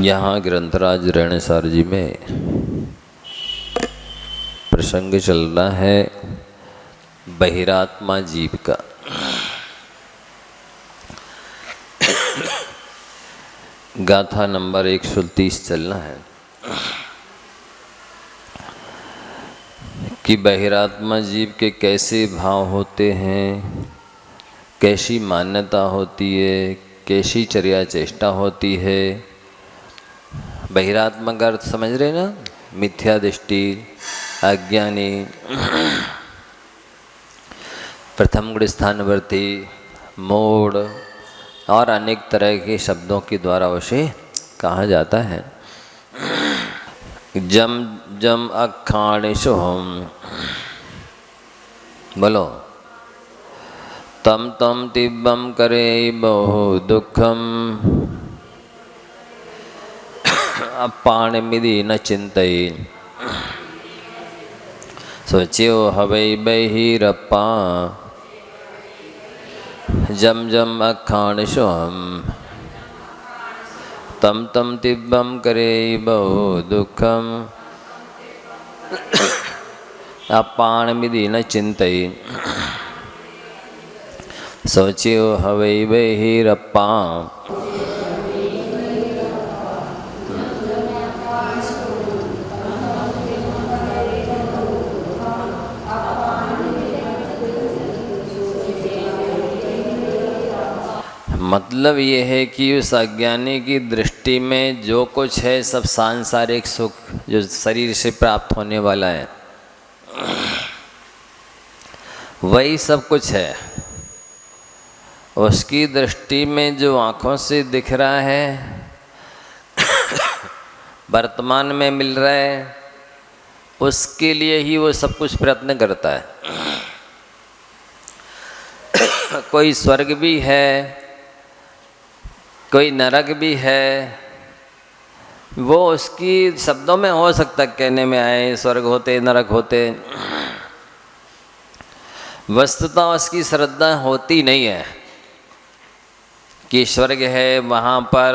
यहाँ ग्रंथराज रेणेसार जी में प्रसंग चल रहा है बहिरात्मा जीव का। गाथा नंबर 130 चलना है कि बहिरात्मा जीव के कैसे भाव होते हैं, कैसी मान्यता होती है, कैसी चर्या चेष्टा होती है। बहिरात्मा का अर्थ समझ रहे ना? मिथ्या दृष्टि, अज्ञानी, प्रथम गुण स्थानवर्ती, मूढ़ और अनेक तरह के शब्दों के द्वारा उसे कहा जाता है। जम जम अखाणिशुहम, बोलो। तम तम तिब्बम करे बहु दुखम, अपाणिमिति न चिंतये, सोच्यो हवै बहिरप्पा, जम जम अखाणिशुहम, तम तम तिब्बम करे बहु दुखम, अपाणिमिति न चिंतये, सोच्यो हवै बहिरप्पा। मतलब ये है कि उस अज्ञानी की दृष्टि में जो कुछ है सब सांसारिक सुख जो शरीर से प्राप्त होने वाला है वही सब कुछ है। उसकी दृष्टि में जो आँखों से दिख रहा है, वर्तमान में मिल रहा है, उसके लिए ही वो सब कुछ प्रयत्न करता है। कोई स्वर्ग भी है, कोई नरक भी है, वो उसकी शब्दों में हो सकता कहने में आए स्वर्ग होते नरक होते, वस्तुतः उसकी श्रद्धा होती नहीं है कि स्वर्ग है, वहाँ पर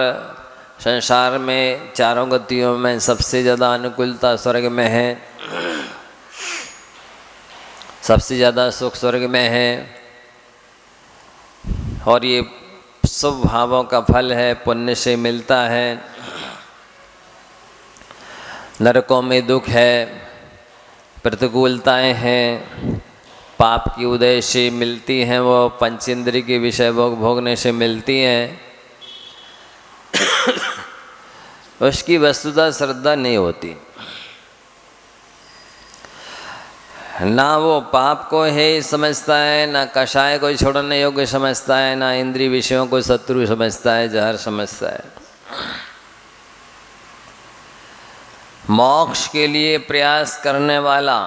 संसार में चारों गतियों में सबसे ज़्यादा अनुकूलता स्वर्ग में है, सबसे ज़्यादा सुख स्वर्ग में है और ये शुभ भावों का फल है, पुण्य से मिलता है। नरकों में दुख है, प्रतिकूलताएं हैं, पाप की उदय से मिलती हैं, वो पंचेंद्रिय के विषय भोग भोगने से मिलती हैं। उसकी वस्तुतः श्रद्धा नहीं होती, ना वो पाप को है समझता है, ना कषाय को छोड़ने योग्य समझता है, ना इंद्रिय विषयों को शत्रु समझता है, जहर समझता है। मोक्ष के लिए प्रयास करने वाला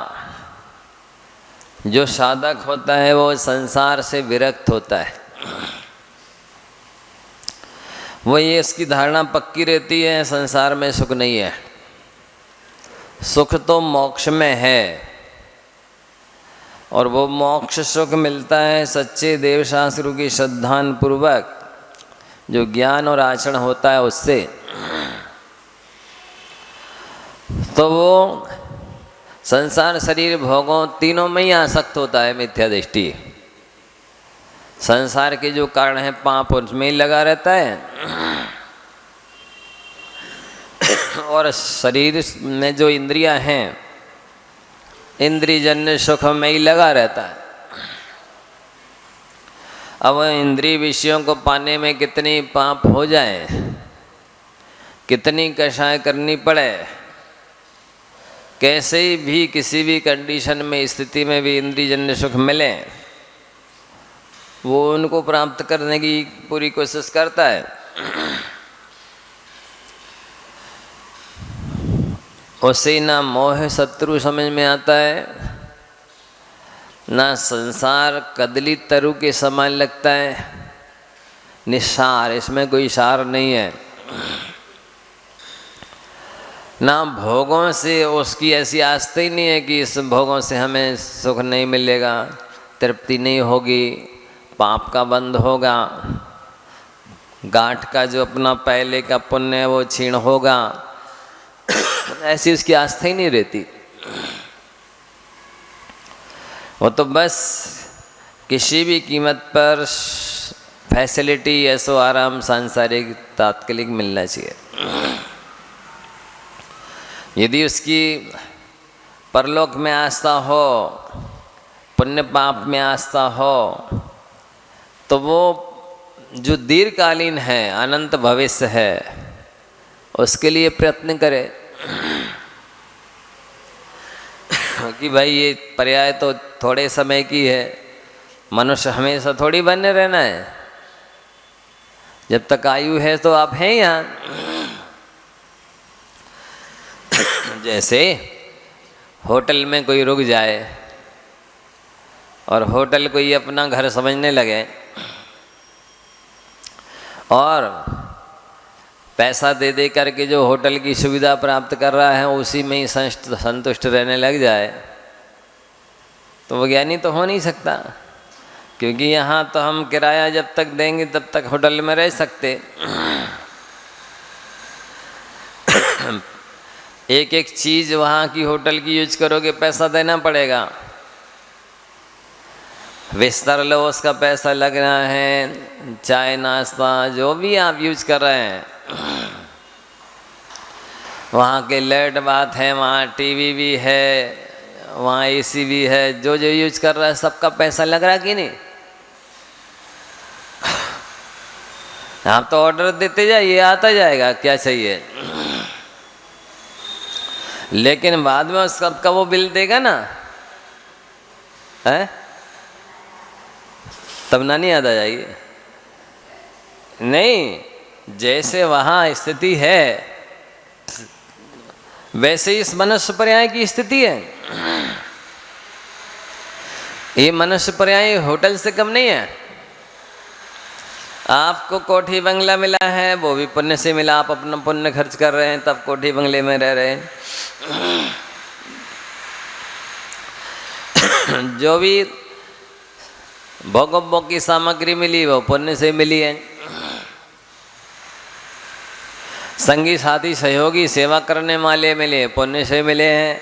जो साधक होता है वो संसार से विरक्त होता है। वो ये इसकी धारणा पक्की रहती है संसार में सुख नहीं है, सुख तो मोक्ष में है और वो मोक्ष सुख मिलता है सच्चे देवशास्त्रों की श्रद्धान पूर्वक जो ज्ञान और आचरण होता है उससे। तो वो संसार शरीर भोगों तीनों में ही आसक्त होता है, मिथ्या दृष्टि। संसार के जो कारण है पाप उसमें ही लगा रहता है और शरीर में जो इंद्रियां हैं इंद्रियजन्य सुख में ही लगा रहता है। अब इंद्रिय विषयों को पाने में कितनी पाप हो जाए, कितनी कषाय करनी पड़े, कैसे भी किसी भी कंडीशन में स्थिति में भी इंद्रियजन्य सुख मिले, वो उनको प्राप्त करने की पूरी कोशिश करता है। उसे ना मोह शत्रु समझ में आता है, ना संसार कदली तरु के समान लगता है, निस्सार, इसमें कोई सार नहीं है। ना भोगों से उसकी ऐसी आस्था ही नहीं है कि इस भोगों से हमें सुख नहीं मिलेगा, तृप्ति नहीं होगी, पाप का बंध होगा। गांठ का जो अपना पहले का पुण्य है वो क्षीण होगा, ऐसी उसकी आस्था ही नहीं रहती। वो तो बस किसी भी कीमत पर फैसिलिटी, ऐसो आराम सांसारिक तात्कालिक मिलना चाहिए। यदि उसकी परलोक में आस्था हो, पुण्य पाप में आस्था हो, तो वो जो दीर्घकालीन है, अनंत भविष्य है, उसके लिए प्रयत्न करे कि भाई ये पर्याय तो थोड़े समय की है, मनुष्य हमेशा थोड़ी बने रहना है। जब तक आयु है तो आप हैं यहाँ। जैसे होटल में कोई रुक जाए और होटल को ये अपना घर समझने लगे और पैसा दे दे करके जो होटल की सुविधा प्राप्त कर रहा है उसी में ही संतुष्ट रहने लग जाए, तो वो ज्ञानी तो हो नहीं सकता। क्योंकि यहाँ तो हम किराया जब तक देंगे तब तक होटल में रह सकते। एक एक चीज़ वहाँ की होटल की यूज करोगे पैसा देना पड़ेगा। बिस्तर लो उसका पैसा लग रहा है, चाय नाश्ता जो भी आप यूज कर रहे हैं, वहाँ के लाइट बात है, वहाँ टीवी भी है, वहाँ एसी भी है, जो जो यूज कर रहा है सबका पैसा लग रहा है कि नहीं? आप तो ऑर्डर देते जाइए, आता जाएगा क्या चाहिए, लेकिन बाद में उस सबका वो बिल देगा ना, है तब ना नहीं याद आ जाएगी। नहीं, जैसे वहाँ स्थिति है वैसे इस मनुष्य पर्याय की स्थिति है। ये मनुष्य पर्याय होटल से कम नहीं है। आपको कोठी बंगला मिला है, वो भी पुण्य से मिला, आप अपना पुण्य खर्च कर रहे हैं तब कोठी बंगले में रह रहे हैं। जो भी भोग की सामग्री मिली वो पुण्य से मिली है। संगी साथी सहयोगी सेवा करने वाले मिले, पुण्य से मिले हैं।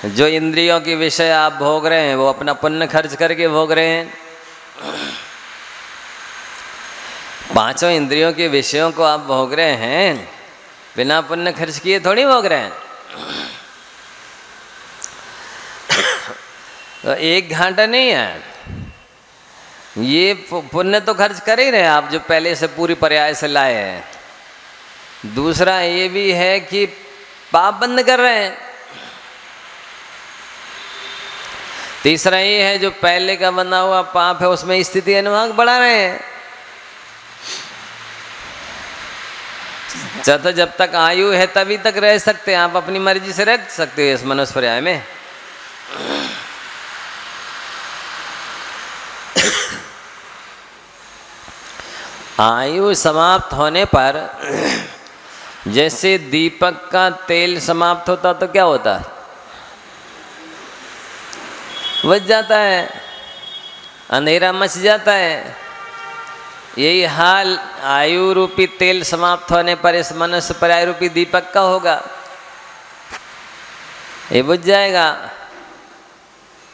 जो इंद्रियों के विषय आप भोग रहे हैं वो अपना पुण्य खर्च करके भोग रहे हैं। पांचों इंद्रियों के विषयों को आप भोग रहे हैं, बिना पुण्य खर्च किए थोड़ी भोग रहे हैं। तो एक घंटा नहीं है, ये पुण्य तो खर्च कर ही रहे हैं आप जो पहले से पूरी पर्याय से लाए हैं। दूसरा ये भी है कि पाप बंद कर रहे हैं। तीसरा ये है जो पहले का बना हुआ पाप है उसमें स्थिति अनुभाग बढ़ा रहे हैं। चौथा, जब तक आयु है तभी तक रह सकते हैं, आप अपनी मर्जी से रह सकते हो इस मनुष्य पर्याय में। आयु समाप्त होने पर जैसे दीपक का तेल समाप्त होता तो क्या होता? बुझ जाता है, अंधेरा मच जाता है। यही हाल आयु रूपी तेल समाप्त होने पर इस मनुष्य पर्याय रूपी दीपक का होगा। ये बुझ जाएगा,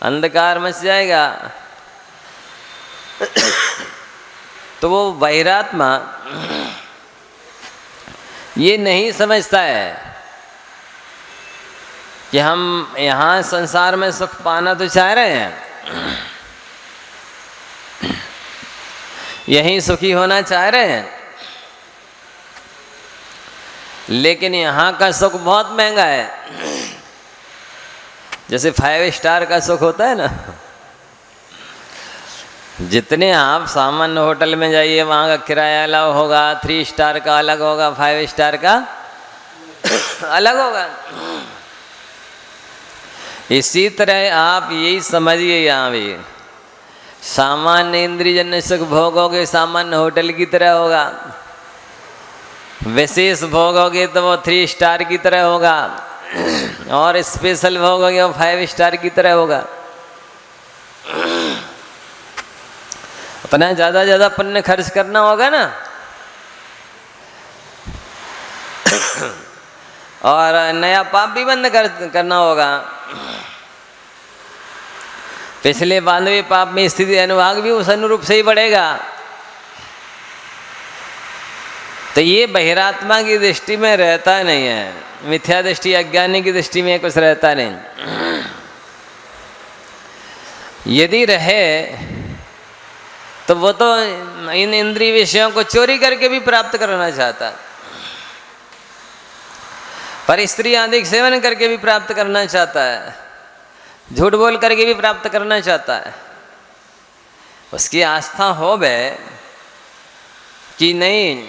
अंधकार मच जाएगा। तो वो बहिरात्मा ये नहीं समझता है कि हम यहाँ संसार में सुख पाना तो चाह रहे हैं, यहीं सुखी होना चाह रहे हैं, लेकिन यहाँ का सुख बहुत महंगा है। जैसे 5 स्टार का सुख होता है ना, जितने आप सामान्य होटल में जाइए वहाँ का किराया अलग होगा, 3 स्टार का अलग होगा, 5 स्टार का अलग होगा। इसी तरह आप यही समझिए, यहाँ भी सामान्य इंद्रियजन्य सुख भोगोगे सामान्य होटल की तरह होगा, विशेष भोगोगे तो वो 3 स्टार की तरह होगा, और स्पेशल भोगोगे वो 5 स्टार की तरह होगा। उतना ज़्यादा पुण्य खर्च करना होगा ना, और नया पाप भी बंद करना होगा। पिछले बांधवे पाप में स्थिति अनुभाग भी उस अनुरूप से ही बढ़ेगा। तो ये बहिरात्मा की दृष्टि में रहता नहीं है, मिथ्या दृष्टि अज्ञानी की दृष्टि में कुछ रहता नहीं। यदि रहे तो वो तो इन इंद्रिय विषयों को चोरी करके भी प्राप्त करना चाहता है, पर स्त्री आदि सेवन करके भी प्राप्त करना चाहता है, झूठ बोल करके भी प्राप्त करना चाहता है। उसकी आस्था हो बे कि नहीं,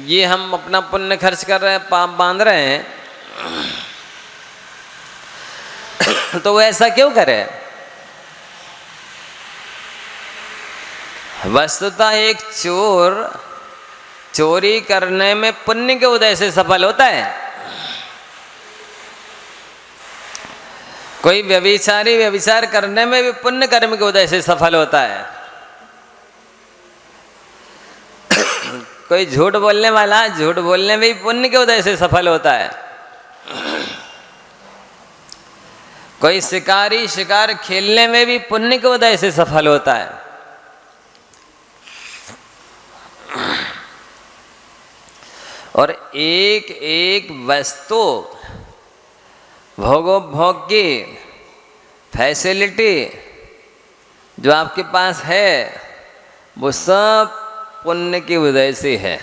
ये हम अपना पुण्य खर्च कर रहे हैं, पाप बांध रहे हैं, तो वो ऐसा क्यों करे। वस्तुतः एक चोर चोरी करने में पुण्य के उदय से सफल होता है, कोई व्यभिचारी व्यभिचार करने में भी पुण्य कर्म के उदय से सफल होता है, कोई झूठ बोलने वाला झूठ बोलने में भी पुण्य के उदय से सफल होता है, कोई शिकारी शिकार खेलने में भी पुण्य के उदय से सफल होता है। और एक एक वस्तु भोगोपभोग की फैसिलिटी जो आपके पास है वो सब पुण्य के उदय से है।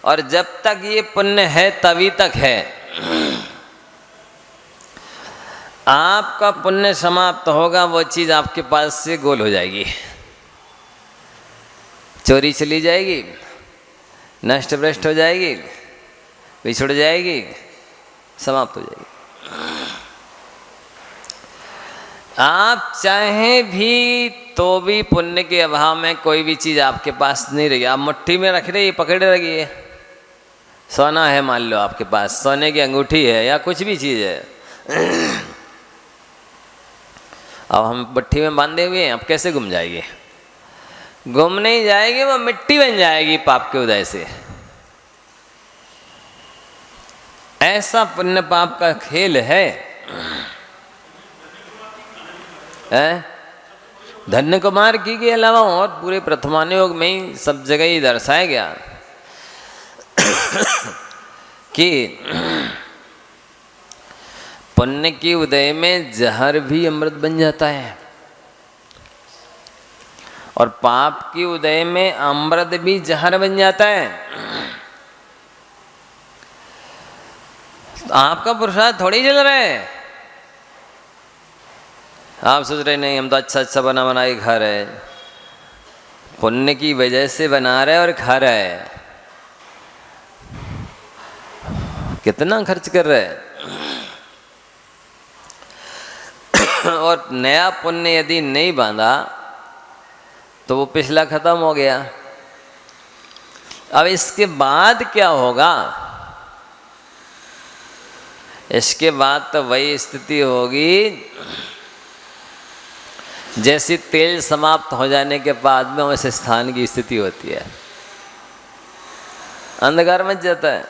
और जब तक ये पुण्य है तभी तक है। आपका पुण्य समाप्त होगा, वो चीज़ आपके पास से गोल हो जाएगी, चोरी चली जाएगी, नष्ट भ्रष्ट हो जाएगी, बिछुड़ जाएगी, समाप्त हो जाएगी। आप चाहें भी तो भी पुण्य के अभाव में कोई भी चीज़ आपके पास नहीं रहेगी। आप मुट्ठी में रख रही पकड़े रखिए, सोना है मान लो आपके पास, सोने की अंगूठी है या कुछ भी चीज़ है, अब हम मुट्ठी में बांधे हुए हैं, अब कैसे गुम जाएगी? गुम नहीं जाएगी, वो मिट्टी बन जाएगी पाप के उदय से। ऐसा पुण्य पाप का खेल है। धन्य कुमार की के अलावा और पूरे प्रथमानुयोग में ही सब जगह ही दर्शाया गया कि पुण्य के उदय में जहर भी अमृत बन जाता है और पाप के उदय में अमृत भी जहर बन जाता है। आपका पुरुषार्थ थोड़ी चल रहा है। आप सोच रहे नहीं हम तो अच्छा अच्छा बना बना के खा रहे हैं, पुण्य की वजह से बना रहे और खा रहे हैं। कितना खर्च कर रहे हैं। और नया पुण्य यदि नहीं बांधा तो वो पिछला खत्म हो गया। अब इसके बाद क्या होगा? इसके बाद तो वही स्थिति होगी जैसी तेल समाप्त हो जाने के बाद में उस स्थान की स्थिति होती है। अंधकार मच जाता है,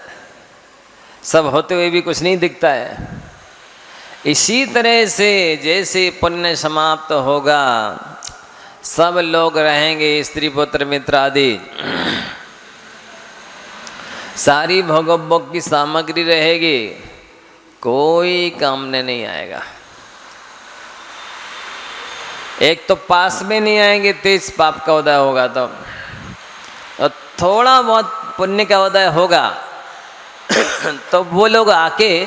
सब होते हुए भी कुछ नहीं दिखता है। इसी तरह से जैसे पुण्य समाप्त होगा, सब लोग रहेंगे स्त्री पुत्र मित्र आदि, सारी भोगोपभोग की सामग्री रहेगी, कोई काम में नहीं आएगा। एक तो पास में नहीं आएंगे, तेज पाप का उदय होगा तो, और थोड़ा बहुत पुण्य का उदय होगा तो वो लोग आके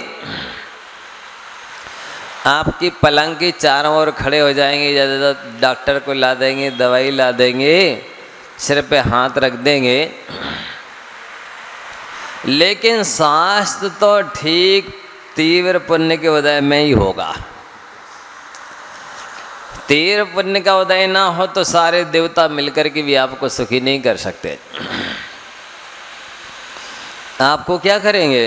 आपकी पलंग के चारों ओर खड़े हो जाएंगे, ज़्यादा डॉक्टर को ला देंगे, दवाई ला देंगे, सिर पे हाथ रख देंगे। लेकिन शास्त्र तो ठीक तीव्र पुण्य के उदय में ही होगा। तीव्र पुण्य का उदय ना हो तो सारे देवता मिलकर के भी आपको सुखी नहीं कर सकते। आपको क्या करेंगे?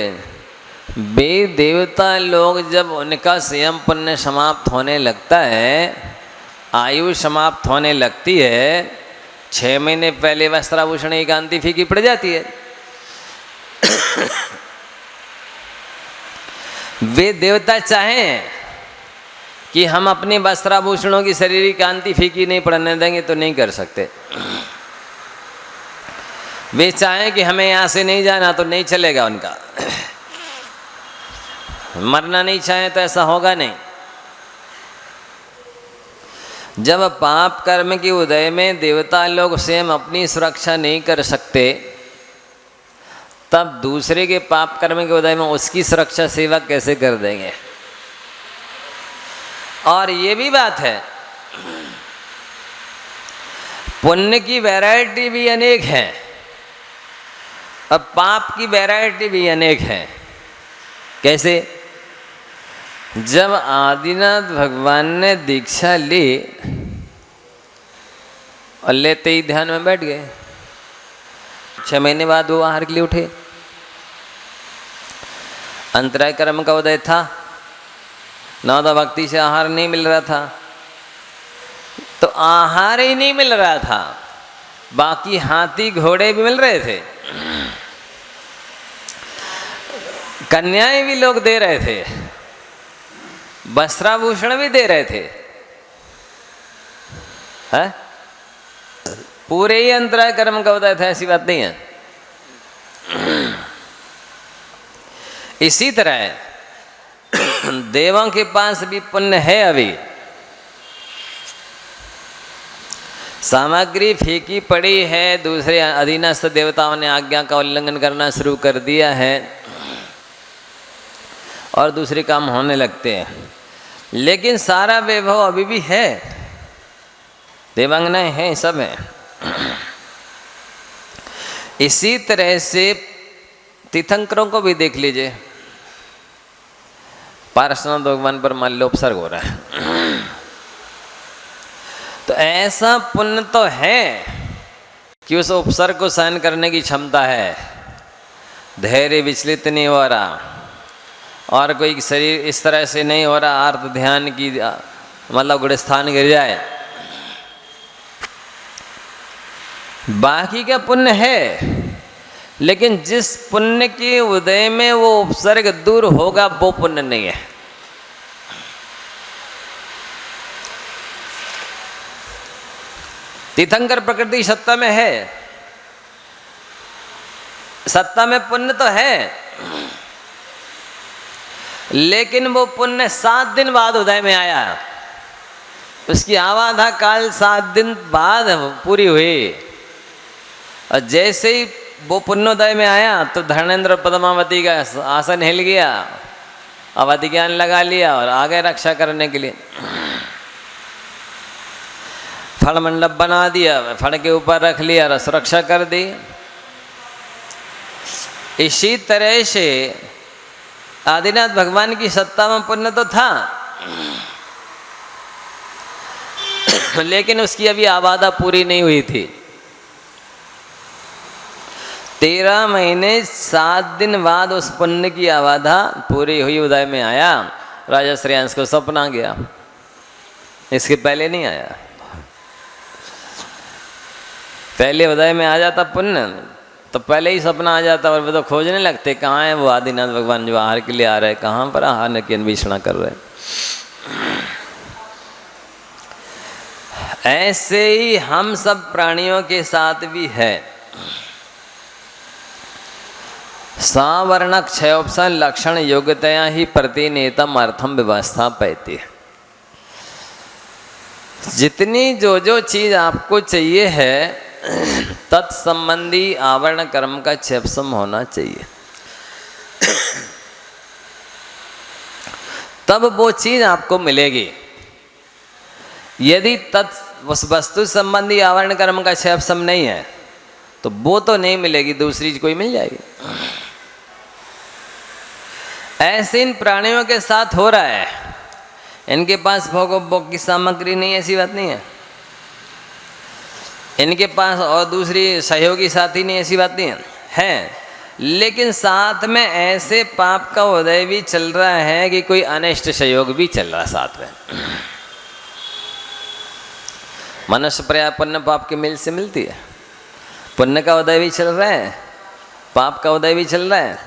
वे देवता लोग जब उनका स्वयं पुण्य समाप्त होने लगता है आयु समाप्त होने लगती है, 6 महीने पहले वस्त्राभूषण की कांति फीकी पड़ जाती है। वे देवता चाहें कि हम अपने वस्त्राभूषणों की शरीर की कांति फीकी नहीं पड़ने देंगे तो नहीं कर सकते। वे चाहें कि हमें यहाँ से नहीं जाना तो नहीं चलेगा उनका। मरना नहीं चाहें तो ऐसा होगा नहीं। जब पाप कर्म के उदय में देवता लोग स्वयं अपनी सुरक्षा नहीं कर सकते, तब दूसरे के पाप कर्म के उदय में उसकी सुरक्षा सेवा कैसे कर देंगे। और ये भी बात है, पुण्य की वैरायटी भी अनेक है और पाप की वैरायटी भी अनेक है। कैसे? जब आदिनाथ भगवान ने दीक्षा ली और लेते ही ध्यान में बैठ गए, 6 महीने बाद वो आहार के लिए उठे। अंतराय कर्म का उदय था, नवदा भक्ति से आहार नहीं मिल रहा था, तो आहार ही नहीं मिल रहा था, बाकी हाथी घोड़े भी मिल रहे थे, कन्याएं भी लोग दे रहे थे, वस्त्राभूषण भी दे रहे थे, है? पूरे ही अंतराय कर्म का उदय था, ऐसी बात नहीं है। इसी तरह देवों के पास भी पुण्य है। अभी सामग्री फीकी पड़ी है, दूसरे अधीनस्थ देवताओं ने आज्ञा का उल्लंघन करना शुरू कर दिया है और दूसरे काम होने लगते हैं, लेकिन सारा वैभव अभी भी है, देवांगनाएं हैं, सब हैं। इसी तरह से तीर्थंकरों को भी देख लीजिए, पार्श्वनाथ भगवान पर माल्योपसर्ग हो रहा है, तो ऐसा पुण्य तो है कि उस उपसर्ग को सहन करने की क्षमता है, धैर्य विचलित नहीं हो रहा, और कोई शरीर इस तरह से नहीं हो रहा आर्त ध्यान की मतलब गुड़स्थान गिर जाए। बाकी का पुण्य है, लेकिन जिस पुण्य के उदय में वो उपसर्ग दूर होगा वो पुण्य नहीं है। तीर्थंकर प्रकृति सत्ता में है, सत्ता में पुण्य तो है, लेकिन वो पुण्य 7 दिन बाद उदय में आया, उसकी आवाधा काल 7 दिन बाद पूरी हुई, और जैसे ही वो पुण्योदय में आया तो धर्मेंद्र पद्मावती का आसन हिल गया, अवधि ज्ञान लगा लिया और आ गए रक्षा करने के लिए। फल मंडप बना दिया, फल के ऊपर रख लिया और सुरक्षा कर दी। इसी तरह से आदिनाथ भगवान की सत्ता में पुण्य तो था, लेकिन उसकी अभी आबादा पूरी नहीं हुई थी। 13 महीने 7 दिन बाद उस पुण्य की आबादा पूरी हुई, उदय में आया। राजा श्रेयांश को सपना गया, इसके पहले नहीं आया। पहले उदय में आ जाता पुण्य तो पहले ही सपना आ जाता, और वे तो खोजने लगते कहाँ है वो आदिनाथ भगवान जो आहार के लिए आ रहे, कहाँ पर आहार की अन्वेषणा कर रहे। ऐसे ही हम सब प्राणियों के साथ भी है। सावर्ण क्षयोपसन लक्षण योग्यतया ही प्रतिनेतम अर्थम व्यवस्था पैती है। जितनी जो चीज आपको चाहिए है तत्संबंधी आवरण कर्म का क्षयपसम होना चाहिए, तब वो चीज आपको मिलेगी। यदि उस वस्तु संबंधी आवरण कर्म का क्षयपसम नहीं है तो वो तो नहीं मिलेगी, दूसरी कोई मिल जाएगी। ऐसे इन प्राणियों के साथ हो रहा है, इनके पास भोग की सामग्री नहीं, ऐसी बात नहीं है। इनके पास और दूसरी सहयोगी साथी नहीं, ऐसी बात नहीं है, लेकिन साथ में ऐसे पाप का उदय भी चल रहा है कि कोई अनिष्ट सहयोग भी चल रहा है साथ में। मनुष्य पर्याय पुण्य पाप के मेल से मिलती है। पुण्य का उदय भी चल रहा है, पाप का उदय भी चल रहा है।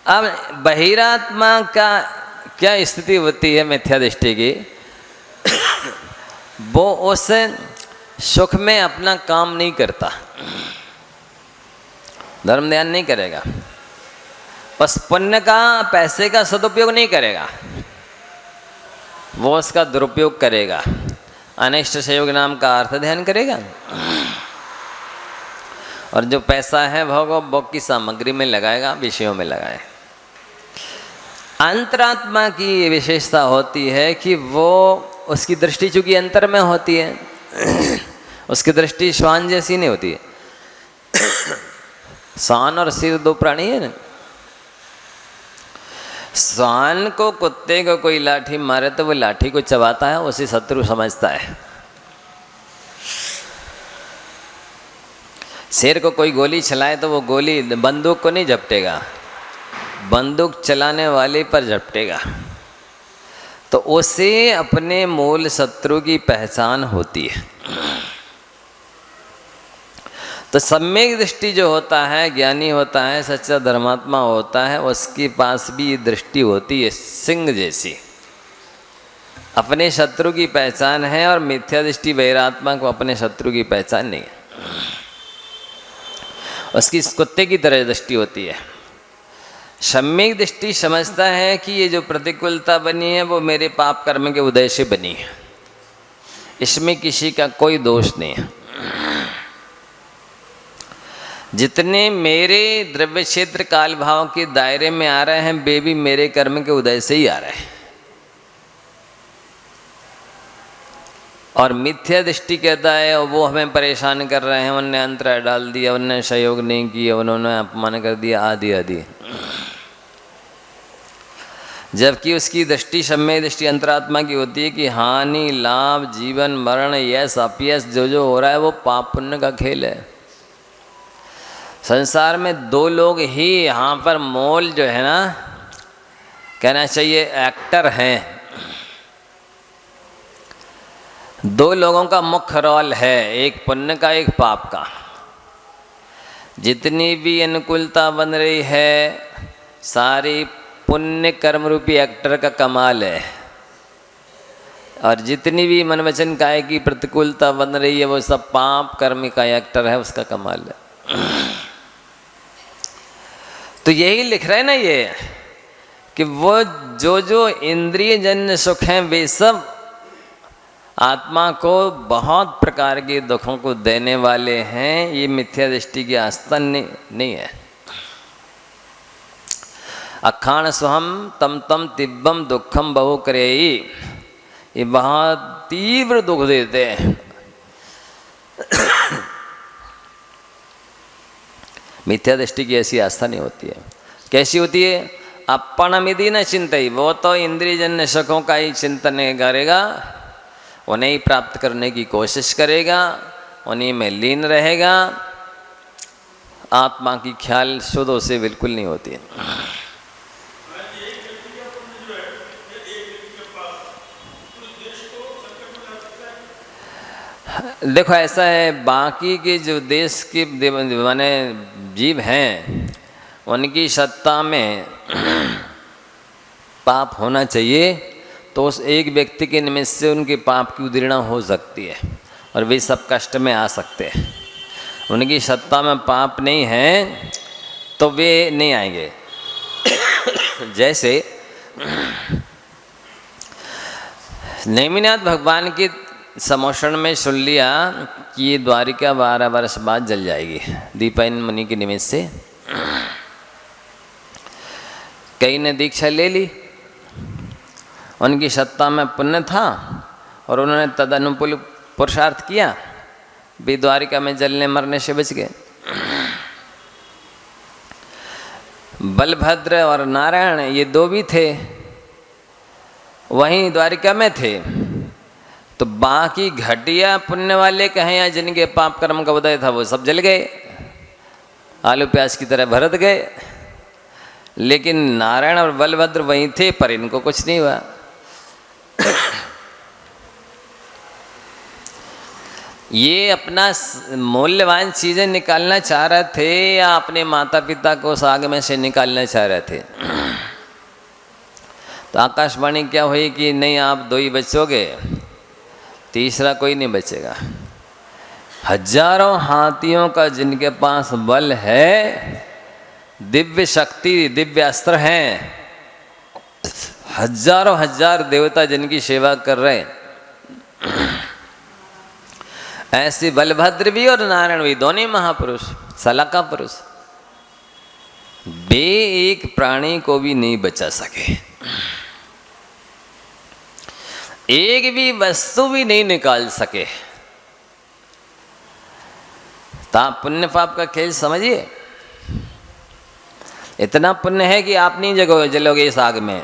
अब बहिरात्मा का क्या स्थिति होती है मिथ्या दृष्टि की, वो उस सुख में अपना काम नहीं करता, धर्म ध्यान नहीं करेगा, बस पुण्य का पैसे का सदुपयोग नहीं करेगा, वो उसका दुरुपयोग करेगा, अनिष्ट संयोग नाम का अर्थ ध्यान करेगा। और जो पैसा है भोग की सामग्री में लगाएगा, विषयों में लगाए। अंतरात्मा की ये विशेषता होती है कि वो उसकी दृष्टि चूंकि अंतर में होती है, उसकी दृष्टि श्वान जैसी नहीं होती है। श्वान और सिर दो प्राणी है ना। श्वान को कुत्ते को कोई लाठी मारे तो वो लाठी को चबाता है, उसे शत्रु समझता है। शेर को कोई गोली चलाए तो वो गोली बंदूक को नहीं झपटेगा, बंदूक चलाने वाले पर झपटेगा। तो उसे अपने मूल शत्रु की पहचान होती है। तो सम्यक दृष्टि जो होता है, ज्ञानी होता है, सच्चा धर्मात्मा होता है, उसके पास भी ये दृष्टि होती है सिंह जैसी, अपने शत्रु की पहचान है। और मिथ्या दृष्टि बहिरात्मा को अपने शत्रु की पहचान नहीं है, उसकी कुत्ते की तरह दृष्टि होती है। सम्यक दृष्टि समझता है कि ये जो प्रतिकूलता बनी है वो मेरे पाप कर्म के उदय से बनी है, इसमें किसी का कोई दोष नहीं है। जितने मेरे द्रव्य क्षेत्र काल भाव के दायरे में आ रहे हैं वे भी मेरे कर्म के उदय से ही आ रहे हैं। और मिथ्या दृष्टि कहता है वो हमें परेशान कर रहे हैं, उनने अंतराय डाल दिया, उनने सहयोग नहीं किया, उन्होंने अपमान कर दिया, आदि आदि। जबकि उसकी दृष्टि सम्यक दृष्टि अंतरात्मा की होती है कि हानि लाभ जीवन मरण यश अपयश जो हो रहा है वो पाप पुण्य का खेल है। संसार में दो लोग ही यहाँ पर मोल जो है ना, कहना चाहिए एक्टर हैं। दो लोगों का मुख्य रोल है, एक पुण्य का एक पाप का। जितनी भी अनुकूलता बन रही है सारी पुण्य कर्म रूपी एक्टर का कमाल है, और जितनी भी मन वचन काय की प्रतिकूलता बन रही है वो सब पाप कर्म का एक्टर है, उसका कमाल है। तो यही लिख रहे हैं ना ये कि वो जो इंद्रिय जन्य सुख हैं वे सब आत्मा को बहुत प्रकार के दुखों को देने वाले हैं। ये मिथ्या दृष्टि की आस्था नहीं है। अखाण स्वहम तम तम तिब्बम दुखम बहु करेई, ये बहुत तीव्र दुख देते हैं। मिथ्या दृष्टि की ऐसी आस्था नहीं होती है। कैसी होती है? अपनमिति न चिंतई, वो तो इंद्रियजन्य सुखों का ही चिंतन करेगा, उन्हें ही प्राप्त करने की कोशिश करेगा, उन्हीं में लीन रहेगा। आत्मा की ख्याल शुद्ध उसे बिल्कुल नहीं होती है। देखो ऐसा है, बाकी के जो देश के माने जीव हैं उनकी सत्ता में पाप होना चाहिए, तो उस एक व्यक्ति के निमित्त से उनके पाप की उद्दीर्णा हो सकती है और वे सब कष्ट में आ सकते हैं। उनकी सत्ता में पाप नहीं है तो वे नहीं आएंगे। जैसे नेमिनाथ भगवान के समोषण में सुन लिया कि ये द्वारिका 12 वर्ष बाद जल जाएगी दीपायन मुनि के निमित्त से। कई ने दीक्षा ले ली, उनकी सत्ता में पुण्य था और उन्होंने तदनुकूल पुरुषार्थ किया, भी द्वारिका में जलने मरने से बच गए। बलभद्र और नारायण ये दो भी थे, वहीं द्वारिका में थे। तो बाकी घटिया पुण्य वाले कहें या जिनके पाप कर्म का उदय था वो सब जल गए, आलू प्याज की तरह भरत गए। लेकिन नारायण और बलभद्र वहीं थे पर इनको कुछ नहीं हुआ। ये अपना मूल्यवान चीज़ें निकालना चाह रहे थे या अपने माता पिता को उस आग में से निकालना चाह रहे थे? तो आकाशवाणी क्या हुई कि नहीं, आप 2 ही बचोगे, तीसरा कोई नहीं बचेगा। हजारों हाथियों का जिनके पास बल है, दिव्य शक्ति, दिव्य अस्त्र हैं, हजारों हजार देवता जिनकी सेवा कर रहे, ऐसे बलभद्र भी और नारायण भी, दोनों महापुरुष, सलाका पुरुष, वे एक प्राणी को भी नहीं बचा सके, एक भी वस्तु भी नहीं निकाल सके। तो आप पुण्य पाप का खेल समझिए। इतना पुण्य है कि आप नहीं जलोगे इस आग में,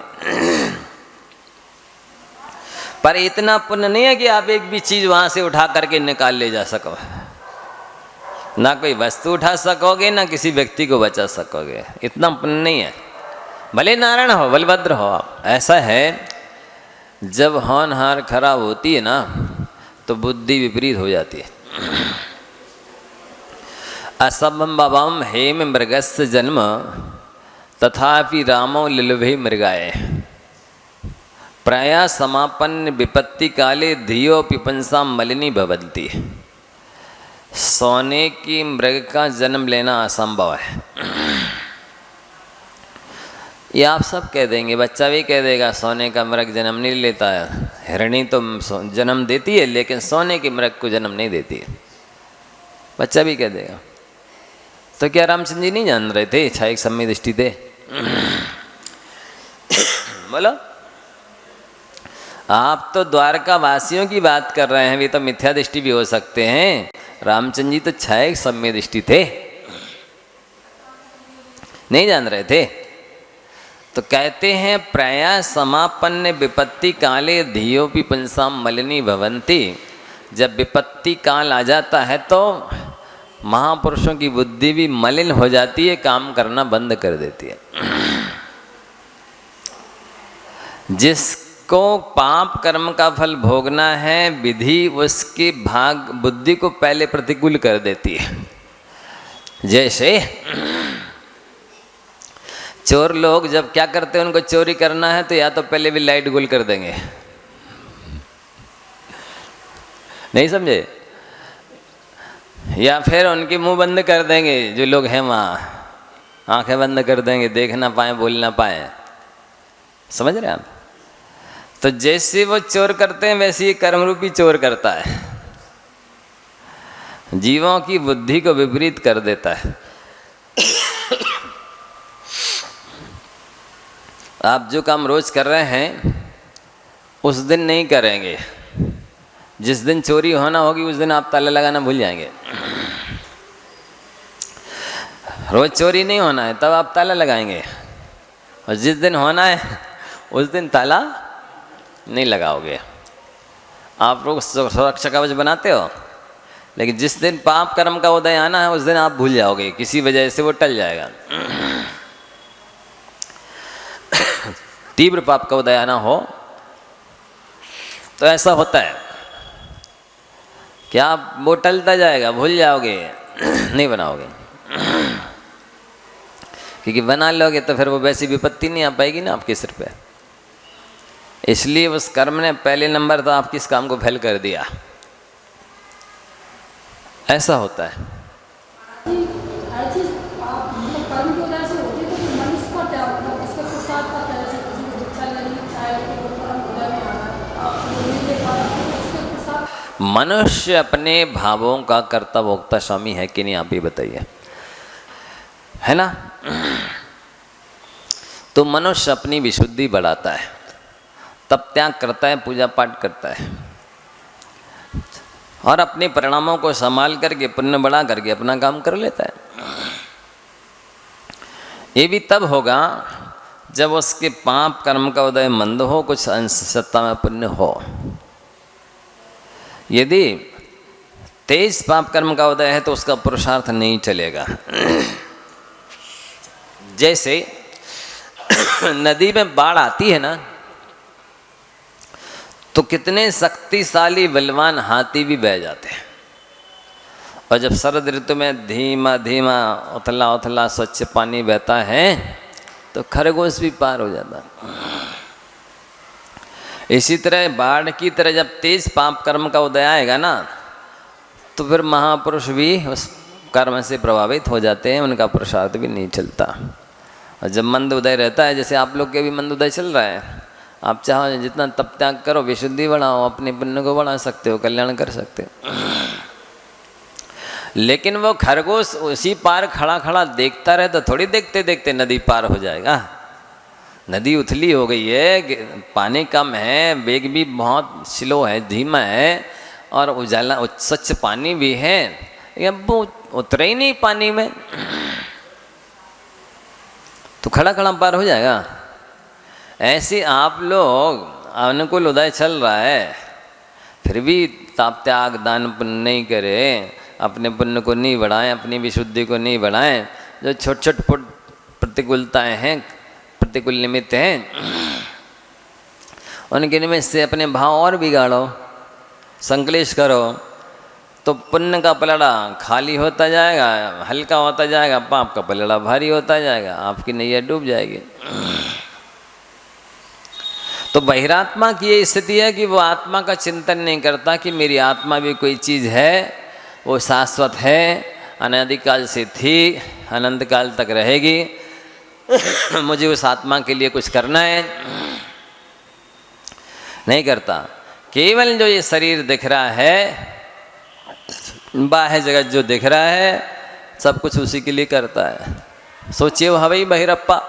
पर इतना पुण्य नहीं है कि आप एक भी चीज वहां से उठा करके निकाल ले जा सको। ना कोई वस्तु उठा सकोगे, ना किसी व्यक्ति को बचा सकोगे, इतना पुण्य नहीं है। भले नारायण हो, बलभद्र हो आप। ऐसा है, जब होनहार खराब होती है ना, तो बुद्धि विपरीत हो जाती है। असंभवम हेम मृगस्य जन्म तथापि रामो लिलुभे मृगाय, प्राय समापन्न विपत्ति काले धियो पिपंसा मलिनी भवन्ति। सोने की मृग का जन्म लेना असंभव है। ये आप सब कह देंगे, बच्चा भी कह देगा सोने का मृग जन्म नहीं लेता है। हिरणी तो जन्म देती है, लेकिन सोने की मृग को जन्म नहीं देती है, बच्चा भी कह देगा। तो क्या रामचंद्र जी नहीं जान रहे थे? छाया सम्य दृष्टि थे। बोलो, आप तो द्वारका वासियों की बात कर रहे हैं, वे तो मिथ्या दृष्टि भी हो सकते हैं। रामचंद्र जी तो छाया सम्य दृष्टि थे, नहीं जान रहे थे। तो कहते हैं प्राय समापन्न विपत्ति काले धियोपि पंसाम मलिनी भवन्ति। जब विपत्ति काल आ जाता है तो महापुरुषों की बुद्धि भी मलिन हो जाती है, काम करना बंद कर देती है। जिसको पाप कर्म का फल भोगना है, विधि उसके भाग बुद्धि को पहले प्रतिकूल कर देती है। जैसे चोर लोग जब क्या करते हैं, उनको चोरी करना है तो या तो पहले भी लाइट गुल कर देंगे, नहीं समझे, या फिर उनके मुंह बंद कर देंगे। जो लोग हैं वहाँ आंखें बंद कर देंगे, देख ना पाए, बोल ना पाए। समझ रहे हैं आप? तो जैसे वो चोर करते हैं, वैसे ही कर्मरूपी चोर करता है, जीवों की बुद्धि को विपरीत कर देता है। आप जो काम रोज कर रहे हैं उस दिन नहीं करेंगे, जिस दिन चोरी होना होगी उस दिन आप ताला लगाना भूल जाएंगे। रोज चोरी नहीं होना है तब आप ताला लगाएंगे, और जिस दिन होना है उस दिन ताला नहीं लगाओगे। आप लोग सुरक्षा कवच बनाते हो, लेकिन जिस दिन पाप कर्म का उदय आना है उस दिन आप भूल जाओगे, किसी वजह से वो टल जाएगा। तीव्र पाप का उदय आना हो तो ऐसा होता है कि आप वो टलता जाएगा, भूल जाओगे, नहीं बनाओगे। क्योंकि बना लोगे तो फिर वो वैसी विपत्ति नहीं आ पाएगी ना आपके सिर पे। इसलिए उस कर्म ने पहले नंबर तो आपकी इस काम को फेल कर दिया। ऐसा होता है। मनुष्य अपने भावों का कर्ता भोक्ता स्वामी है कि नहीं, आप ही बताइए, है ना? तो मनुष्य अपनी विशुद्धि बढ़ाता है, तब त्याग करता है, पूजा पाठ करता है, और अपने परिणामों को संभाल करके, पुण्य बढ़ा करके अपना काम कर लेता है। ये भी तब होगा जब उसके पाप कर्म का उदय मंद हो, कुछ अंश सत्ता में पुण्य हो। यदि तेज पाप कर्म का उदय है तो उसका पुरुषार्थ नहीं चलेगा। जैसे नदी में बाढ़ आती है ना, तो कितने शक्तिशाली बलवान हाथी भी बह जाते हैं, और जब शरद ऋतु में धीमा धीमा उथला उथला स्वच्छ पानी बहता है तो खरगोश भी पार हो जाता है। इसी तरह बाढ़ की तरह जब तेज पाप कर्म का उदय आएगा ना, तो फिर महापुरुष भी उस कर्म से प्रभावित हो जाते हैं, उनका पुरुषार्थ भी नहीं चलता। और जब मंद उदय रहता है, जैसे आप लोग के भी मंद उदय चल रहा है, आप चाहो जितना तप त्याग करो, विशुद्धि बढ़ाओ, अपने पुण्य को बढ़ा सकते हो, कल्याण कर सकते हो। लेकिन वो खरगोश उसी पार खड़ा खड़ा देखता रहे तो थोड़ी देखते देखते नदी पार हो जाएगा। नदी उथली हो गई है, पानी कम है, वेग भी बहुत स्लो है, धीमा है, और उजाला स्वच्छ पानी भी है, वो उतरे ही नहीं पानी में, तो खड़ा खड़ा पार हो जाएगा। ऐसे आप लोग अनुकूल उदय चल रहा है, फिर भी ताप त्याग दान पुण्य नहीं करें, अपने पुण्य को नहीं बढ़ाएं, अपनी विशुद्धि को नहीं बढ़ाएं, जो छोट छोट प्रतिकूलताएं हैं, प्रतिकूल निमित्त हैं, उनके निमित्त से अपने भाव और बिगाड़ो, संकलेश करो, तो पुण्य का पलड़ा खाली होता जाएगा, हल्का होता जाएगा, पाप का पलड़ा भारी होता जाएगा, आपकी नैया डूब जाएगी। तो बहिरात्मा की ये स्थिति है कि वो आत्मा का चिंतन नहीं करता कि मेरी आत्मा भी कोई चीज़ है, वो शाश्वत है, अनादिकाल से थी, अनंत काल तक रहेगी, मुझे उस आत्मा के लिए कुछ करना है, नहीं करता। केवल जो ये शरीर दिख रहा है, बाह्य जगत जो दिख रहा है, सब कुछ उसी के लिए करता है। सोचिए वो हवाई बहिरप्पा,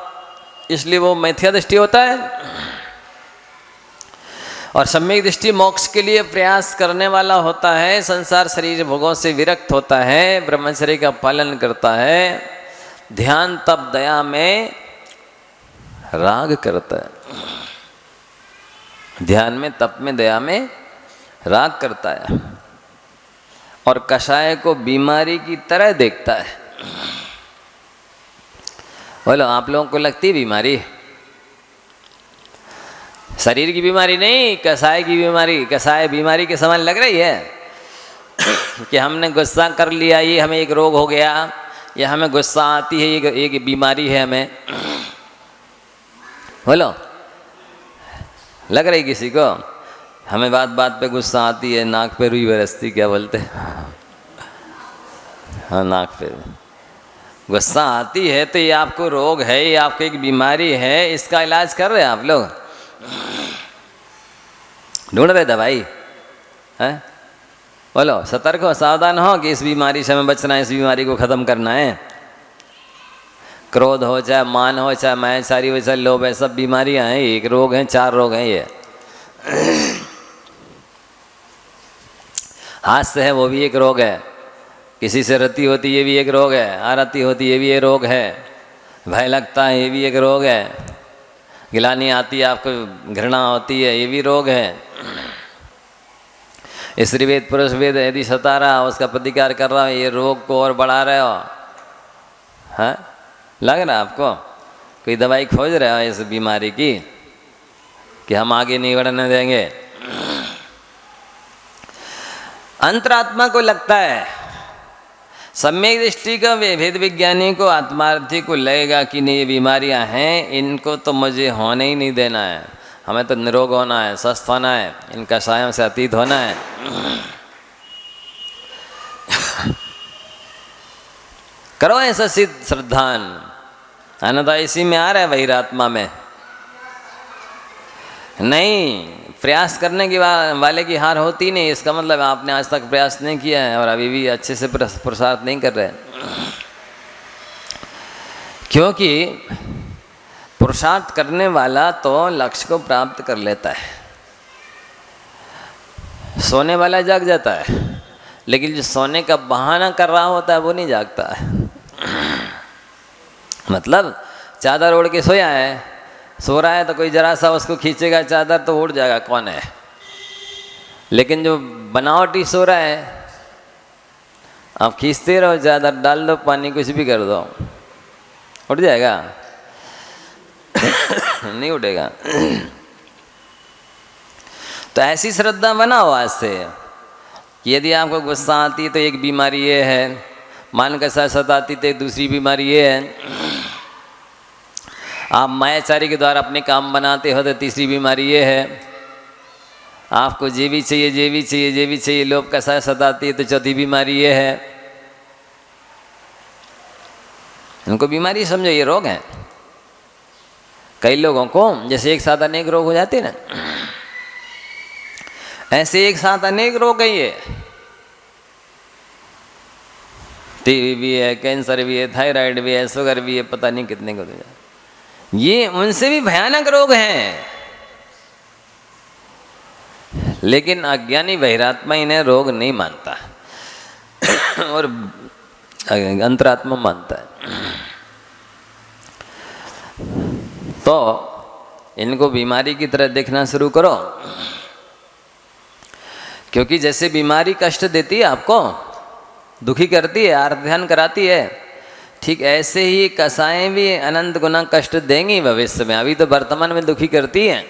इसलिए वो मिथ्या दृष्टि होता है। और सम्यक दृष्टि मोक्ष के लिए प्रयास करने वाला होता है, संसार शरीर भोगों से विरक्त होता है, ब्रह्मचर्य का पालन करता है, ध्यान तप दया में राग करता है, ध्यान में तप में दया में राग करता है, और कषाय को बीमारी की तरह देखता है। बोलो, आप लोगों को लगती बीमारी? शरीर की बीमारी नहीं, कसाय की बीमारी। कसाय बीमारी के समान लग रही है कि हमने गुस्सा कर लिया, ये हमें एक रोग हो गया, या हमें गुस्सा आती है, ये एक बीमारी है हमें। बोलो, लग रही किसी को? हमें बात बात पे गुस्सा आती है, नाक पे रुई बरसती, क्या बोलते? हाँ, नाक पे गुस्सा आती है, तो ये आपको रोग है, ये आपको एक बीमारी है, इसका इलाज कर रहे हैं आप लोग, ढूंढ रहे दवाई है? बोलो, सतर्क हो, सावधान हो कि इस बीमारी से हमें बचना है, इस बीमारी को ख़त्म करना है। क्रोध हो, चाहे मान हो, चाहे मायाचारी हो, चाहे लोभ है, सब बीमारियां हैं, एक रोग हैं, 4 रोग हैं ये। हास्य है, वो भी एक रोग है, किसी से रति होती ये भी एक रोग है, आरती होती ये भी एक रोग है, भय लगता है ये भी एक रोग है, गिलानी आती है, आपको घृणा होती है, ये भी रोग है। स्त्री वेद पुरुष वेद यदि सता रहा, उसका प्रतिकार कर रहा है, ये रोग को और बढ़ा रहे हो, हाँ? लग रहा है आपको? कोई दवाई खोज रहे हो इस बीमारी की कि हम आगे नहीं बढ़ने देंगे? अंतरात्मा को लगता है, सम्यक दृष्टि का भेद विज्ञानी को, आत्मार्थी को लगेगा कि नहीं, ये बीमारियां हैं, इनको तो मुझे होने ही नहीं देना है, हमें तो निरोग होना है, स्वस्थ होना है, इनका सायों से अतीत होना है। करो ऐसा सिद्ध श्रद्धान, अन्यथा इसी में आ रहा है बहिरात्मा में। नहीं, प्रयास करने के वाले की हार होती नहीं, इसका मतलब आपने आज तक प्रयास नहीं किया है और अभी भी अच्छे से पुरुषार्थ नहीं कर रहे, क्योंकि पुरुषार्थ करने वाला तो लक्ष्य को प्राप्त कर लेता है, सोने वाला जाग जाता है, लेकिन जो सोने का बहाना कर रहा होता है वो नहीं जागता है। मतलब चादर ओढ़ के सोया है, सो रहा है, तो कोई जरा सा उसको खींचेगा चादर तो उड़ जाएगा, कौन है? लेकिन जो बनावटी सो रहा है, आप खींचते रहो, चादर डाल दो, पानी कुछ भी कर दो, उड़ जाएगा? नहीं उठेगा। तो ऐसी श्रद्धा बनाओ आज से, कि यदि आपको गुस्सा आती है तो एक बीमारी ये है, मान कैसा सताती तो एक दूसरी बीमारी ये है, आप मायाचारी के द्वारा अपने काम बनाते हो तो तीसरी बीमारी ये है, आपको ये भी चाहिए ये भी चाहिए ये भी चाहिए, लोभ कैसा सताती है तो चौथी बीमारी ये है। उनको बीमारी समझो, ये रोग है। कई लोगों को जैसे एक साथ अनेक रोग हो जाते हैं ना, ऐसे एक साथ अनेक रोग है ये। टीबी भी है, कैंसर भी है, थायराइड भी है, शुगर भी है, पता नहीं कितने को। ये उनसे भी भयानक रोग हैं, लेकिन अज्ञानी बहिरात्मा इन्हें रोग नहीं मानता और अंतरात्मा मानता है। तो इनको बीमारी की तरह देखना शुरू करो, क्योंकि जैसे बीमारी कष्ट देती है, आपको दुखी करती है, आर्त ध्यान कराती है, ठीक ऐसे ही कसाएं भी अनंत गुना कष्ट देंगी भविष्य में। अभी तो वर्तमान में दुखी करती हैं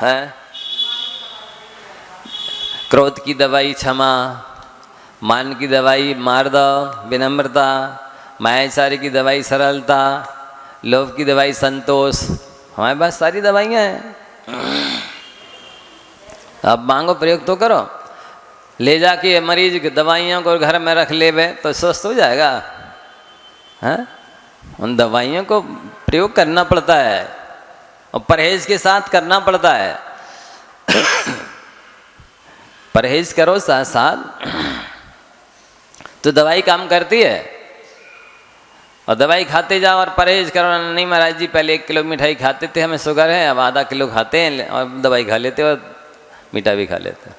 है? क्रोध की दवाई क्षमा, मान की दवाई मार्दव विनम्रता, मायाचारी की दवाई सरलता, लोभ की दवाई संतोष। हमारे पास सारी दवाइयाँ हैं, अब मांगो, प्रयोग तो करो। ले जाके मरीज की दवाइयों को घर में रख ले तो स्वस्थ हो जाएगा। हैं? उन दवाइयों को प्रयोग करना पड़ता है और परहेज के साथ करना पड़ता है। परहेज करो साथ साथ तो दवाई काम करती है। और दवाई खाते जाओ और परहेज करो, नहीं महाराज जी पहले 1 किलो मिठाई खाते थे, हमें शुगर है, अब आधा किलो खाते हैं और दवाई खा लेते और मीठा भी खा लेते हैं।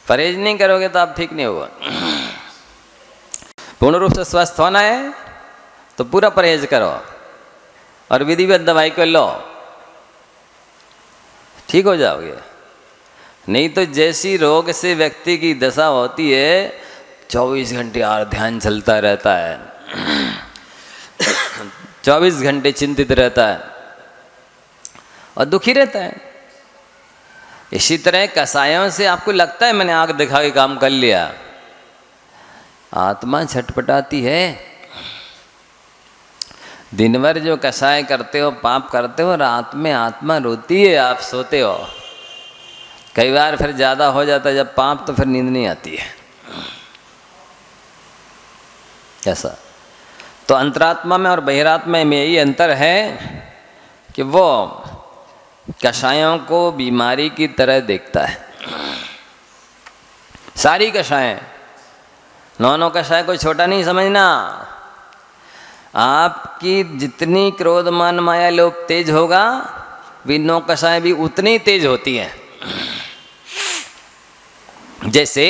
परहेज नहीं करोगे तो आप ठीक नहीं होगा। पूर्ण रूप से स्वस्थ होना है तो पूरा परहेज करो और विधिवत दवाई को लो, ठीक हो जाओगे। नहीं तो जैसी रोग से व्यक्ति की दशा होती है, 24 घंटे और ध्यान चलता रहता है, 24 घंटे चिंतित रहता है और दुखी रहता है। इसी तरह कसायों से आपको लगता है मैंने आंख दिखा के काम कर लिया, आत्मा छटपटाती है। दिन भर जो कसाय करते हो, पाप करते हो, रात में आत्मा रोती है, आप सोते हो। कई बार फिर ज़्यादा हो जाता है जब पाप, तो फिर नींद नहीं आती है। ऐसा तो अंतरात्मा में और बहिरात्मा में यही अंतर है कि वो कषायों को बीमारी की तरह देखता है। सारी कषायें, नौ कषाय को छोटा नहीं समझना। आपकी जितनी क्रोध मान माया लोभ तेज होगा, वे 9 कषाय भी उतनी तेज होती हैं। जैसे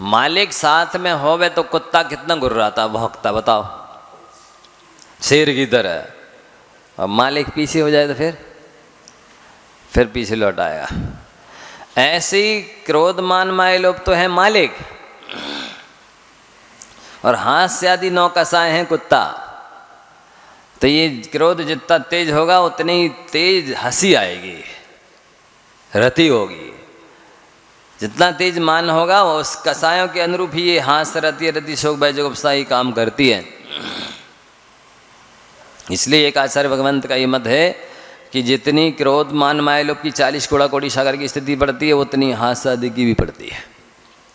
मालिक साथ में होवे तो कुत्ता कितना गुर्राता भौंकता, बताओ, शेर की तरह। और मालिक पीछे हो जाए तो फिर पीछे लौट आएगा। ऐसी क्रोध मान माया लोभ तो है मालिक, और हास्य आदि 9 कसाय हैं कुत्ता। तो ये क्रोध जितना तेज होगा उतनी तेज हंसी आएगी, रति होगी। जितना तेज मान होगा उस कसायों के अनुरूप ही ये हास्य रति शोक भय जुगुप्सा काम करती है। इसलिए एक आचार्य भगवंत का ये मत है कि जितनी क्रोध मान माया लोभ की 40 कोड़ा कोड़ी सागर की स्थिति पड़ती है, उतनी हास्य आदि की भी पड़ती है,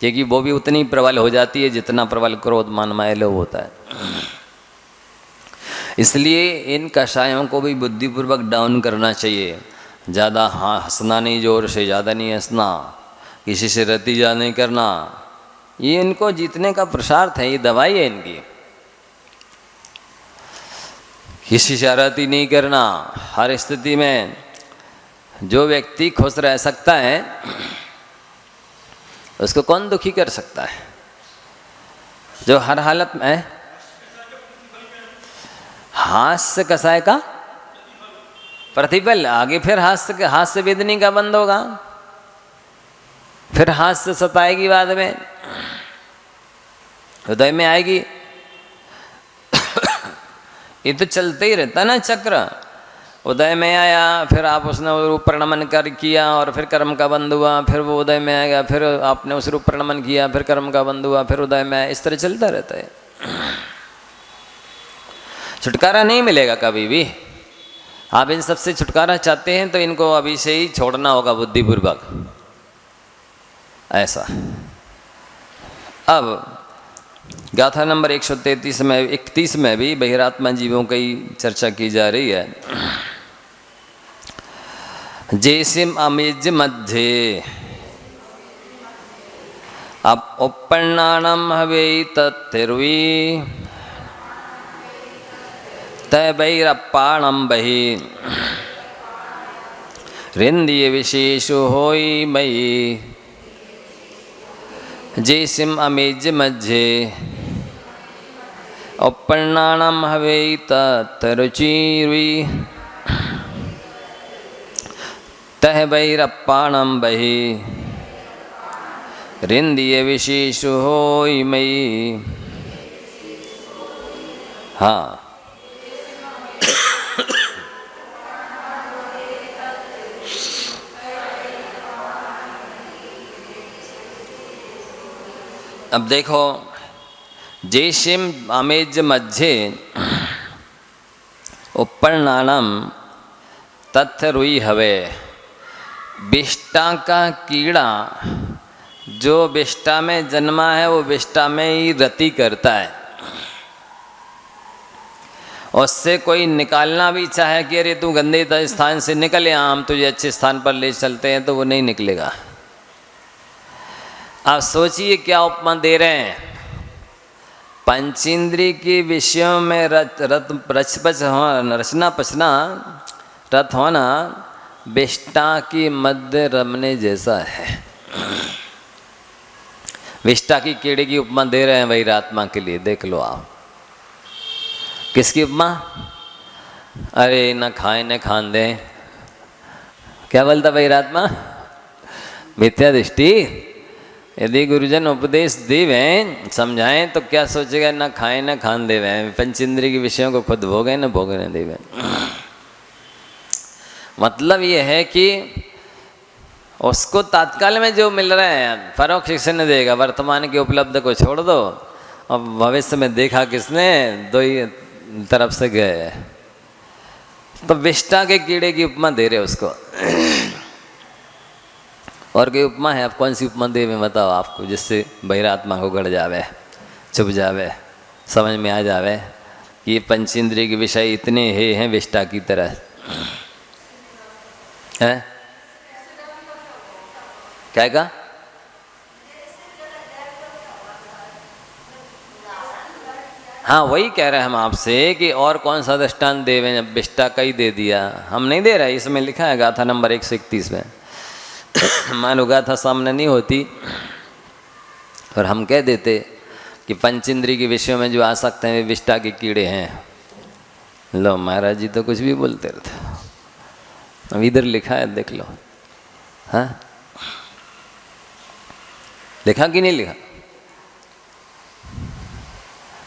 क्योंकि वो भी उतनी प्रबल हो जाती है जितना प्रबल क्रोध मान माया लोभ होता है। इसलिए इन कषायों को भी बुद्धिपूर्वक डाउन करना चाहिए। ज़्यादा हंसना नहीं, जोर से ज़्यादा नहीं हंसना, किसी से रति जा नहीं करना। ये इनको जीतने का पुरुषार्थ है, ये दवाई है इनकी। किसी से रति नहीं करना। हर स्थिति में जो व्यक्ति खुश रह सकता है उसको कौन दुखी कर सकता है? जो हर हालत में हास्य कसाय का प्रतिफल, आगे फिर हास्य वेदनी का बंद होगा, फिर हास्य सताएगी, बाद में हृदय में आएगी। ये तो चलते ही रहता ना चक्र। उदय में आया, फिर आप उसने ऊपर नमन कर किया और फिर कर्म का बंध हुआ, फिर वो उदय में आएगा, फिर आपने उस ऊपर नमन किया, फिर कर्म का बंध हुआ, फिर उदय में आया। इस तरह चलता रहता है। छुटकारा नहीं मिलेगा कभी भी। आप इन सबसे छुटकारा चाहते हैं तो इनको अभी से ही छोड़ना होगा बुद्धिपूर्वक, ऐसा। अब गाथा नंबर 133 में 31 में भी बहिरात्मा जीवों की चर्चा की जा रही है। जैसिम अमेज मध्य अब उपन्नानम हवे तत्तिर्वी तैबैरप्पाणम बहि रिंदिय विशेषो होई मयि जैसिम अमेज मध्य उपन्नानम हवे तत्तरुचिर्वी तैबैरप्पाणम बहि रिंदिय विशेषो होई मयि। हाँ, अब देखो, जैसिम अमेज मध्य उपन्नानम तथ्य रुई हवे। विष्टा का कीड़ा जो विष्टा में जन्मा है वो विष्टा में ही रति करता है। उससे कोई निकालना भी चाहे कि अरे तू गंदे स्थान से निकल, यहाँ हम तुझे अच्छे स्थान पर ले चलते हैं, तो वो नहीं निकलेगा। आप सोचिए क्या उपमा दे रहे हैं। पंचेंद्रिय के विषयों में रचना पचना रत होना विष्टा की मध्य रमने जैसा है। विष्टा की कीड़े की उपमा दे रहे हैं बहिरात्मा के लिए। देख लो आप, किसकी उपमा? अरे न खाए न खान दे, क्या बोलता बहिरात्मा? मिथ्या दृष्टि। यदि गुरुजन उपदेश देवें, समझाएं, तो क्या सोचेगा? ना खाएं ना खान देवें, पंचेंद्रिय के विषयों को खुद भोगे न भोगने देवें। मतलब ये है कि उसको तात्काल में जो मिल रहा है परोक्ष किसने नहीं देगा। वर्तमान के उपलब्ध को छोड़ दो, अब भविष्य में देखा किसने? दो ही तरफ से गए। तो विष्टा के कीड़े की उपमा दे रहे उसको। और कोई उपमा है? आप कौन सी उपमा दे में बताओ आपको, जिससे बहिरात्मा को गड़ जावे, चुप जावे, समझ में आ जावे कि ये पंचेंद्रिय के विषय इतने हैं विष्टा की तरह है। क्या कहा? हाँ, वही कह रहे हैं हम आपसे कि और कौन सा दृष्टांत देवें, जब विष्टा का ही दे दिया। हम नहीं दे रहे, इसमें लिखा है गाथा नंबर 131 में। मान लो गाथा सामने नहीं होती और हम कह देते कि पंचेंद्रिय के विषयों में जो आ सकते हैं वे विष्टा के कीड़े हैं। लो महाराज जी तो कुछ भी बोलते रहते। अब इधर लिखा है, देख लो। हाँ, लिखा कि नहीं लिखा?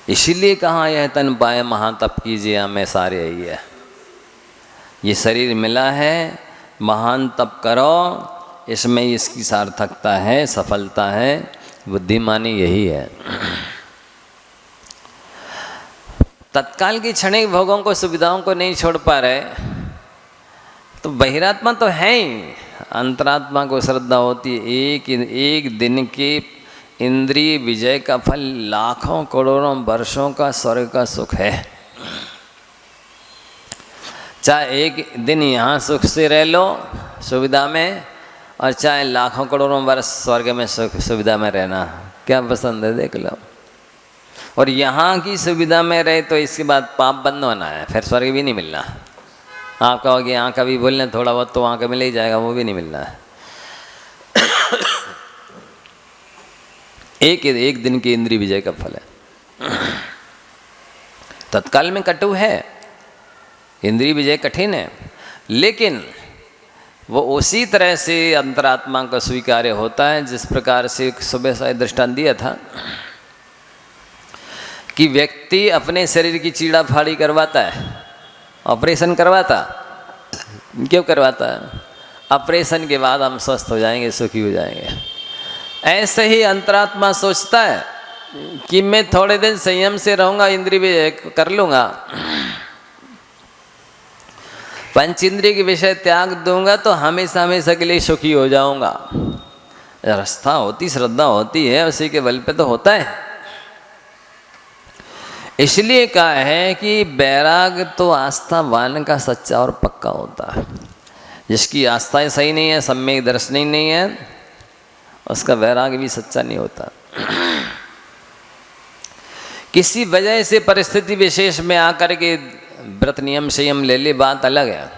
इसीलिए कहा यह तन पाए महातप कीजिए हमें सारे यही है। ये शरीर मिला है, महान तप करो, इसमें इसकी सार्थकता है, सफलता है, बुद्धिमानी यही है। तत्काल की क्षणिक भोगों को, सुविधाओं को नहीं छोड़ पा रहे तो बहिरात्मा तो है ही। अंतरात्मा को श्रद्धा होती है। एक दिन के इंद्रिय विजय का फल लाखों करोड़ों वर्षों का स्वर्ग का सुख है। चाहे एक दिन यहाँ सुख से रह लो सुविधा में, और चाहे लाखों करोड़ों वर्ष स्वर्ग में सुख सुविधा में रहना, क्या पसंद है? देख लो। और यहाँ की सुविधा में रहे तो इसके बाद पाप बंद होना है, फिर स्वर्ग भी नहीं मिलना। आप कहोगे यहाँ का भी बोलने थोड़ा बहुत तो वहाँ का मिल ही जाएगा, वो भी नहीं मिलना है। एक दिन की इंद्रिय विजय का फल है। तत्काल में कटु है, इंद्रिय विजय कठिन है, लेकिन वो उसी तरह से अंतरात्मा का स्वीकार्य होता है जिस प्रकार से सुबह से दृष्टांत दिया था कि व्यक्ति अपने शरीर की चीड़ा फाड़ी करवाता है, ऑपरेशन करवाता, क्यों करवाता है? ऑपरेशन के बाद हम स्वस्थ हो जाएंगे, सुखी हो जाएंगे। ऐसे ही अंतरात्मा सोचता है कि मैं थोड़े दिन संयम से रहूंगा, इंद्रिय विजय कर लूंगा, पंच इंद्रिय के विषय त्याग दूंगा तो हमेशा हमेशा के लिए सुखी हो जाऊंगा। आस्था होती, श्रद्धा होती है, उसी के बल पे तो होता है। इसलिए कहा है कि बैराग तो आस्थावान का सच्चा और पक्का होता है। जिसकी आस्था सही नहीं है, सम्यक दर्शन ही नहीं है, उसका वैराग भी सच्चा नहीं होता। किसी वजह से परिस्थिति विशेष में आकर के व्रत नियम संयम ले ले, बात अलग है,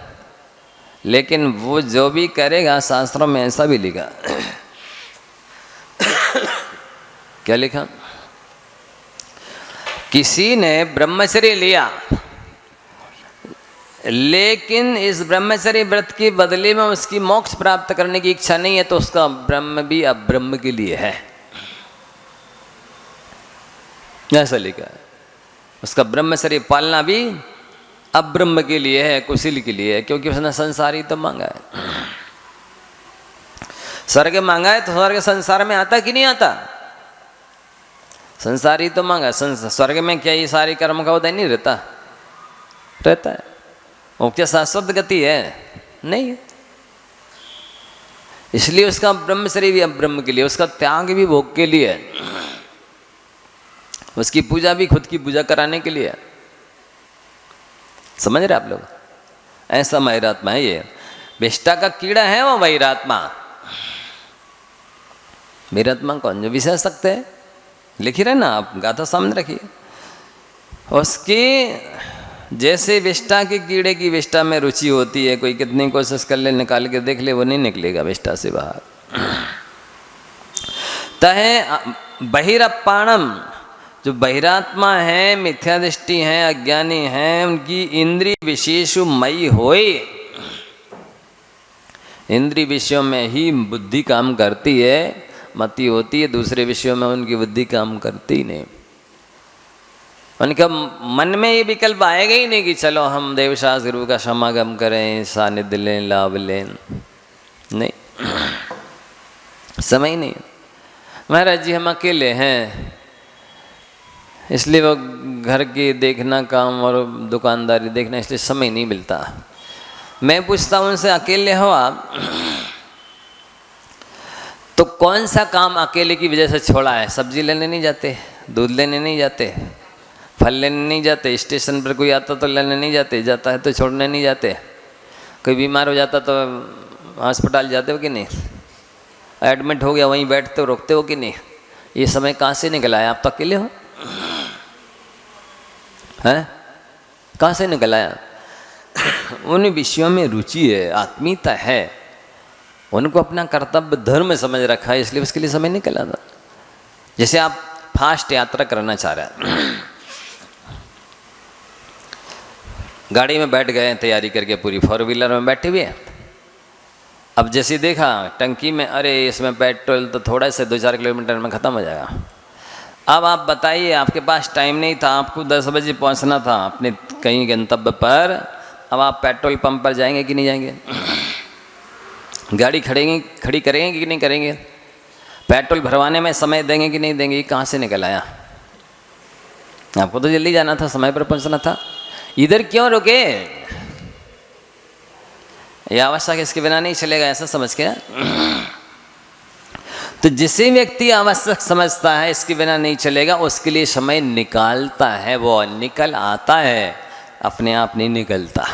लेकिन वो जो भी करेगा शास्त्रों में ऐसा भी लिखा। क्या लिखा? किसी ने ब्रह्मचर्य लिया, लेकिन इस ब्रह्मचर्य व्रत के बदले में उसकी मोक्ष प्राप्त करने की इच्छा नहीं है, तो उसका ब्रह्म भी अब्रह्म के लिए है, ऐसा लिखा है। उसका ब्रह्मचर्य पालना भी अब्रह्म के लिए है, कुशील के लिए है, क्योंकि उसने संसार ही तो मांगा है। स्वर्ग मांगा है तो स्वर्ग संसार में आता कि नहीं आता? संसार ही तो मांगा। स्वर्ग में क्या ये सारी कर्म का उदय नहीं रहता? रहता है। वो क्या शाश्वत गति है? नहीं है। इसलिए उसका ब्रह्मचर्य भी अब्रह्म के लिए, उसका त्याग भी भोग के लिए, उसकी पूजा भी खुद की पूजा कराने के लिए। समझ रहे आप लोग? ऐसा वैरात्मा है ये। विष्टा का कीड़ा है वो वैरात्मा। वैरात्मा कौन? जो विषय सकते हैं, लिखी रहे ना आप, गाथा सामने रखिए। उसकी जैसे विष्टा के कीड़े की विष्टा में रुचि होती है, कोई कितनी कोशिश कर ले, निकाल के देख ले, वो नहीं निकलेगा विष्टा से बाहर। तहे बहिरप्पाणम, जो बहिरात्मा है, मिथ्या दृष्टि है, अज्ञानी है, उनकी इंद्रिय विशेषु मई होए, इंद्रिय विषयों में ही बुद्धि काम करती है, मति होती है, दूसरे विषयों में उनकी बुद्धि काम करती नहीं। उनका मन में ये विकल्प आएगा ही नहीं कि चलो हम देवशास्त्र गुरु का समागम करें, सानिध्य लें, लाभ लें। नहीं, समय नहीं। महाराज जी हम अकेले हैं, इसलिए वो घर के देखना काम और दुकानदारी देखना, इसलिए समय नहीं मिलता। मैं पूछता हूँ उनसे, अकेले हो आप तो कौन सा काम अकेले की वजह से छोड़ा है? सब्जी लेने नहीं जाते, दूध लेने नहीं जाते, फल लेने नहीं जाते, स्टेशन पर कोई आता तो लेने नहीं जाते, जाता है तो छोड़ने नहीं जाते, कोई बीमार हो जाता तो अस्पताल जाते हो कि नहीं, एडमिट हो गया वहीं बैठते हो, रोकते हो कि नहीं? ये समय कहाँ से निकला है? आप तो अकेले हो, हैं? कहाँ से निकल आया? उन विषयों में रुचि है, आत्मीयता है, उनको अपना कर्तव्य धर्म समझ रखा है, इसलिए उसके लिए समय निकल आता। जैसे आप फास्ट यात्रा करना चाह रहे हैं, गाड़ी में बैठ गए, तैयारी करके पूरी 4 व्हीलर में बैठे हुए हैं। अब जैसे देखा टंकी में, अरे इसमें पेट्रोल तो थोड़ा से 2-4 किलोमीटर में ख़त्म हो जाएगा। अब आप बताइए, आपके पास टाइम नहीं था, आपको 10 बजे पहुंचना था अपने कहीं गंतव्य पर, अब आप पेट्रोल पंप पर जाएंगे कि नहीं जाएंगे? गाड़ी खड़ी करेंगे कि नहीं करेंगे? पेट्रोल भरवाने में समय देंगे कि नहीं देंगे? कहाँ से निकल आया? आपको तो जल्दी जाना था, समय पर पहुंचना था, इधर क्यों रुके? ये आवश्यक इसके बिना नहीं चलेगा, ऐसा समझ के। तो जिसे व्यक्ति आवश्यक समझता है इसके बिना नहीं चलेगा, उसके लिए समय निकालता है, वो निकल आता है, अपने आप नहीं निकलता।